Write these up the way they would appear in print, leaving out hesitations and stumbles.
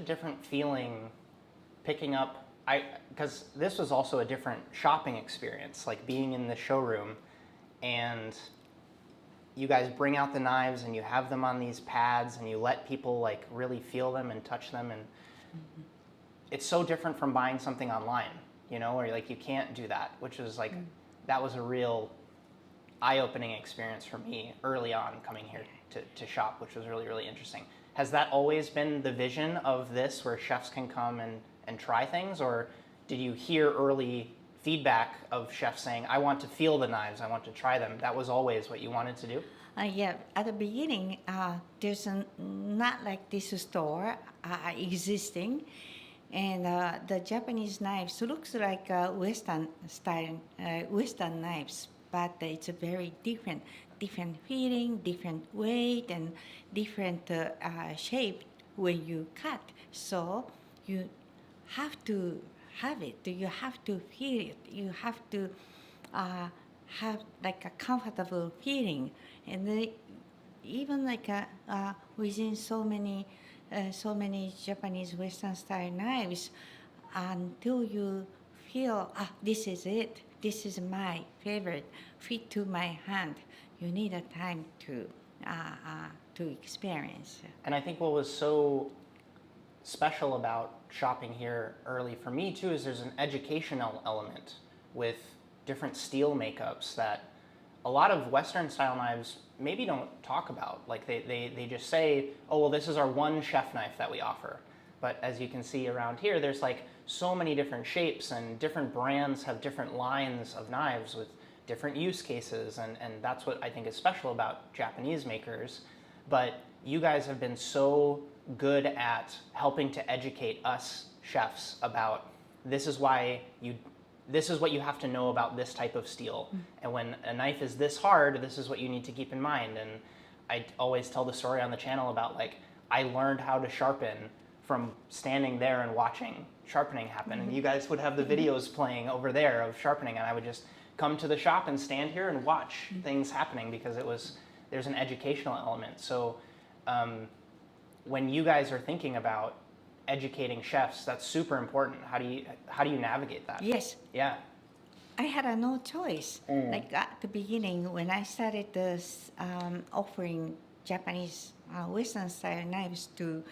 different feeling picking up, because this was also a different shopping experience, like being in the showroom and you guys bring out the knives and you have them on these pads and you let people like really feel them and touch them, and it's so different from buying something online, or like you can't do that, which is like, that was a real eye-opening experience for me early on coming here to shop, which was really, really interesting. Has that always been the vision of this, where chefs can come and try things, or did you hear early feedback of chefs saying, I want to feel the knives, I want to try them? That was always what you wanted to do? Yeah, at the beginning, there's not like this store existing, and the Japanese knives looks like Western style, Western knives, but it's a very different feeling, different weight, and different shape when you cut. So you have to have it. You have to feel it. You have to have like a comfortable feeling, and then even like within so many Japanese Western style knives, until you feel this is it. This is my favorite. Fit to my hand. You need a time to experience. And I think what was so special about shopping here early for me too is there's an educational element with different steel makeups that a lot of Western style knives maybe don't talk about. Like they just say, oh, well, this is our one chef knife that we offer. But as you can see around here, there's like so many different shapes, and different brands have different lines of knives with different use cases, and that's what I think is special about Japanese makers. But you guys have been so good at helping to educate us chefs about this is what you have to know about this type of steel. And when a knife is this hard, this is what you need to keep in mind. And I always tell the story on the channel about like, I learned how to sharpen from standing there and watching sharpening happen. And you guys would have the videos playing over there of sharpening, and I would just come to the shop and stand here and watch things happening, because there's an educational element. So when you guys are thinking about educating chefs, that's super important. How do you navigate that? Yes. Yeah. I had no choice. Like at the beginning, when I started offering Japanese Western style knives to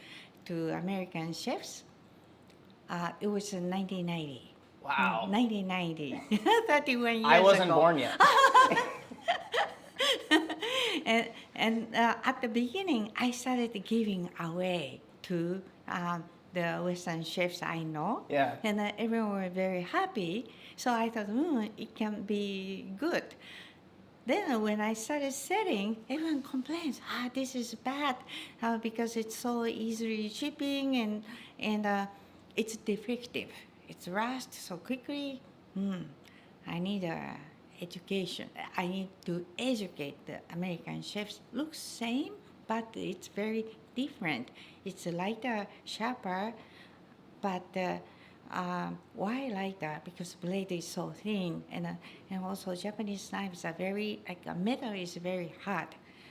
American chefs, it was in 1990. Wow. 1990. 31 years ago. I wasn't born yet. And at the beginning, I started giving away to the Western chefs I know. Yeah. And everyone were very happy. So I thought, it can be good. Then when I started selling, everyone complains, this is bad because it's so easily shipping and it's defective. It's rust so quickly. I need education. I need to educate the American chefs. Looks same, but it's very different. It's lighter, sharper, but why lighter? Because blade is so thin, and also Japanese knives are very, metal is very hard.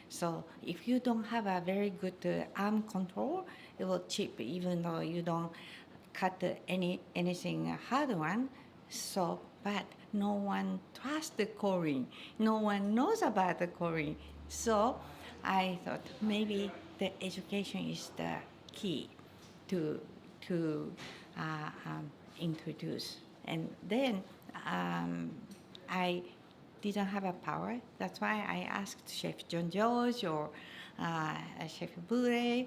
So if you don't have a very good arm control, it will chip even though you don't cut anything hard one. So, but no one trusts the Korin. No one knows about the Korin. So I thought maybe the education is the key to introduce. And then I didn't have a power. That's why I asked Chef John George or Chef Bure,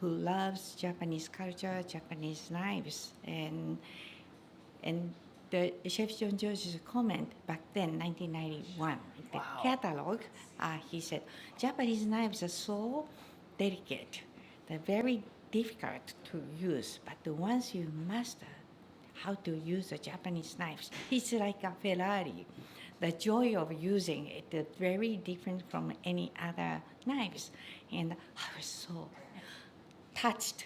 who loves Japanese culture, Japanese knives, and the Chef John George's comment back then, 1991, in the catalog, he said, Japanese knives are so delicate, they're very difficult to use, but once you master how to use the Japanese knives, it's like a Ferrari. The joy of using it is very different from any other knives. And I was so touched.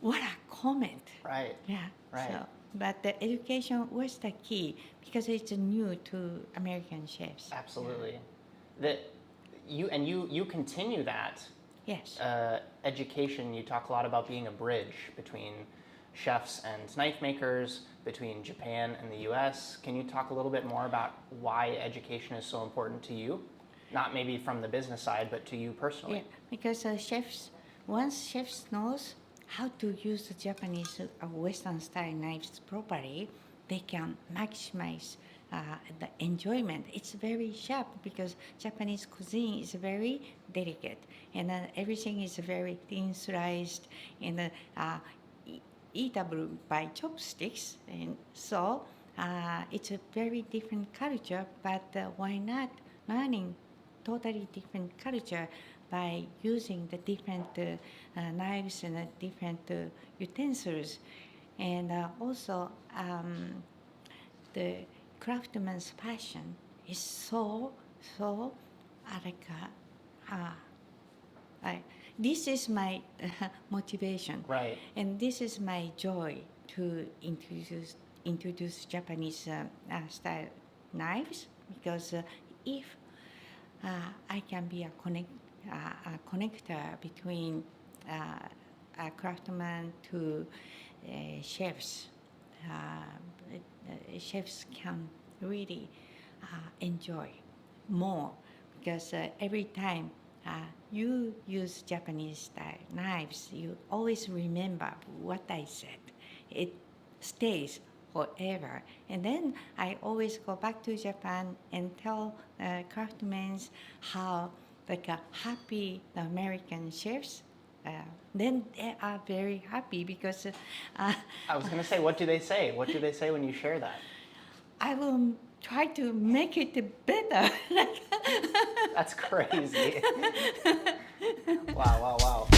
What a comment. Right. Yeah. Right. So, but the education was the key because it's new to American chefs. Absolutely. Yeah. You continue that Yes. Education, you talk a lot about being a bridge between chefs and knife makers, between Japan and the US. Can you talk a little bit more about why education is so important to you? Not maybe from the business side, but to you personally. Yeah, because once chefs knows how to use the Japanese Western style knives properly, they can maximize the enjoyment. It's very sharp because Japanese cuisine is very delicate, and everything is very thin sliced and eatable by chopsticks. And so it's a very different culture. But why not learning totally different culture by using the different knives and different utensils, and also the craftsman's passion is so like this is my motivation, Right. and this is my joy to introduce Japanese style knives, because if I can be a connector between a craftsman to chefs. Chefs can really enjoy more, because every time you use Japanese style knives, you always remember what I said. It stays forever. And then I always go back to Japan and tell craftsmen how happy the American chefs. Then they are very happy, because I was going to say, what do they say? What do they say when you share that? I will try to make it better. That's crazy. Wow.